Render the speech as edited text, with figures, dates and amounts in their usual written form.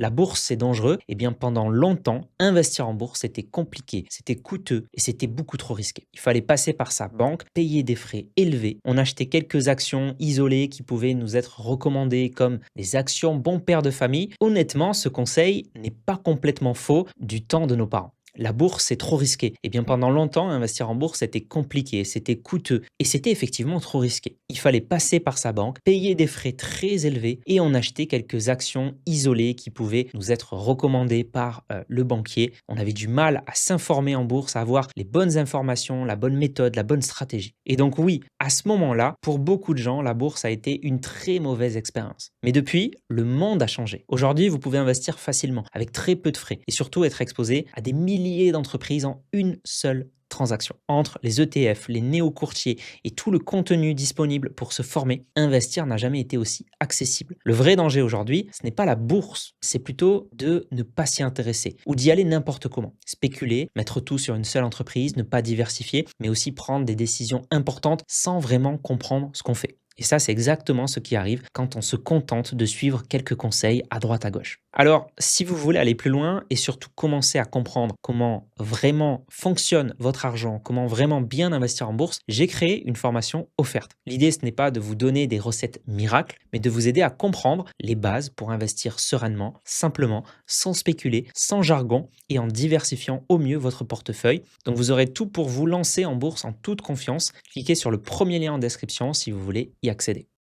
La bourse, c'est dangereux. Eh bien, pendant longtemps, investir en bourse, c'était compliqué, c'était coûteux et c'était beaucoup trop risqué. Il fallait passer par sa banque, payer des frais élevés. On achetait quelques actions isolées qui pouvaient nous être recommandées comme des actions bon père de famille. Honnêtement, ce conseil n'est pas complètement faux du temps de nos parents. La bourse, c'est trop risqué. Eh bien, pendant longtemps, investir en bourse, c'était compliqué, c'était coûteux et c'était effectivement trop risqué. Il fallait passer par sa banque, payer des frais très élevés et en acheter quelques actions isolées qui pouvaient nous être recommandées par le banquier. On avait du mal à s'informer en bourse, à avoir les bonnes informations, la bonne méthode, la bonne stratégie. Et donc oui, à ce moment-là, pour beaucoup de gens, la bourse a été une très mauvaise expérience. Mais depuis, le monde a changé. Aujourd'hui, vous pouvez investir facilement, avec très peu de frais et surtout être exposé à des milliers d'entreprises en une seule transaction. Entre les ETF, les néo-courtiers et tout le contenu disponible pour se former, investir n'a jamais été aussi accessible. Le vrai danger aujourd'hui, ce n'est pas la bourse, c'est plutôt de ne pas s'y intéresser ou d'y aller n'importe comment. Spéculer, mettre tout sur une seule entreprise, ne pas diversifier, mais aussi prendre des décisions importantes sans vraiment comprendre ce qu'on fait. Et ça, c'est exactement ce qui arrive quand on se contente de suivre quelques conseils à droite à gauche. Alors, si vous voulez aller plus loin et surtout commencer à comprendre comment vraiment fonctionne votre argent, comment vraiment bien investir en bourse, j'ai créé une formation offerte. L'idée, ce n'est pas de vous donner des recettes miracles, mais de vous aider à comprendre les bases pour investir sereinement, simplement, sans spéculer, sans jargon et en diversifiant au mieux votre portefeuille. Donc, vous aurez tout pour vous lancer en bourse en toute confiance. Cliquez sur le premier lien en description si vous voulez y accéder.